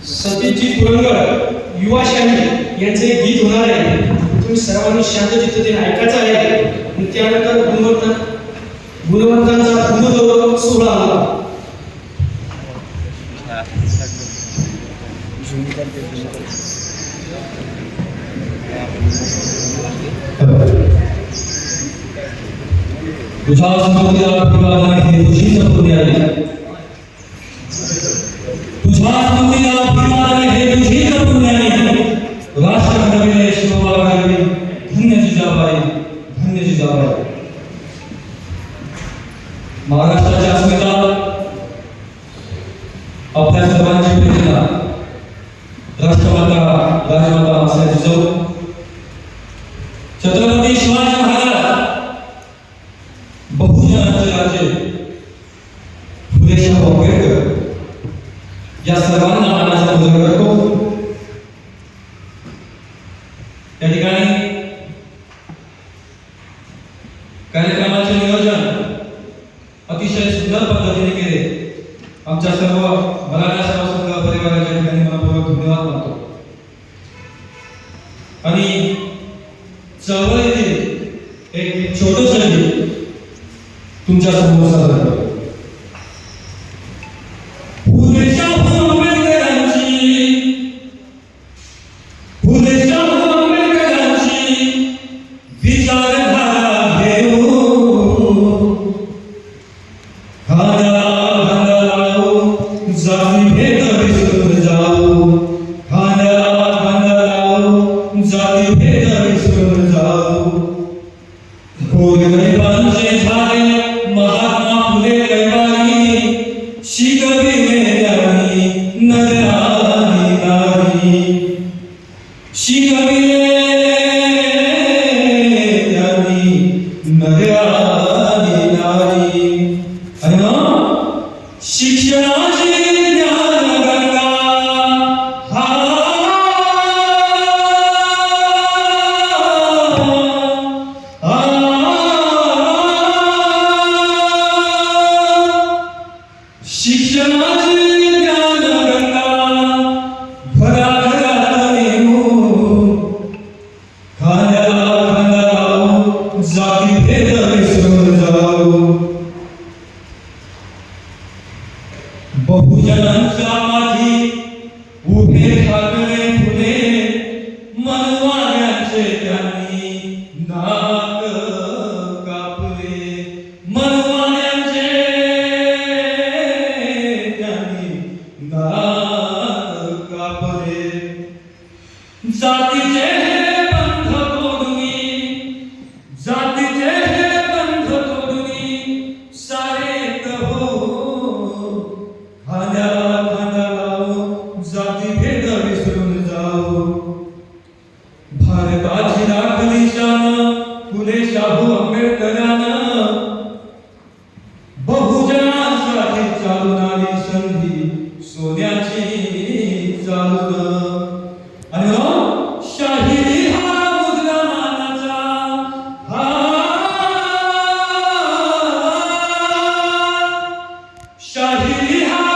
सतीजी पुरंदर युवाशाही यांचे गीत होणार आहे. तुम्ही सर्वांनी शांत चित्ताने ऐकायचं आहे. आणि त्यानंतर गुणवंतांचा गुणगौरव सोहळा आला. तुझ्या स्मृतीला फिरवायला हे तुझी संपत्ती आहे. तुझ्या स्मृतीला फिरवायला हे तुझी संपत्ती आहे. राष्ट्र घडविले शिवबाला घडविले धन्य जिजाबाई, धन्य जिजाबाई. महाराष्ट्राच्या अस्मिता आपल्या सर्वांची प्रेरणा राष्ट्रमाता राजमाता माता जिजाऊ छत्रपती शिवाजी महाराज बहुजनांचे राजे फुलेशाह आंबेडकर या सर्वांना मानाचा मुजरा करतो. त्या ठिकाणी कार्यक्रमाचे नियोजन अतिशय सुंदर पद्धतीने केले. आमच्या सर्व मराठा सेवा संघ परिवाराच्या ठिकाणी मनपूर्वक धन्यवाद मानतो. आणि चळवळीतील एक छोटंसं गीत तुमच्या समोर सादर करतो. बहुजनांच्या माथी उभे ठाकले फुले मनवाड्याचे त्यांनी नाक कापले. मनवाड्याचे त्यांनी नाक कापले. जातीचे बंध तोडूनी, जातीचे बंध तोडूनी सारे कहो जाती भेद विसरून जाऊ. भारताची राखली शान फुले शाहू आंबेडकरांना बहुजनांसाठी चालून आली संधी सोन्याची चालून. आणि शाहिरी हा मुजरा मानाचा हा शाहिरी हा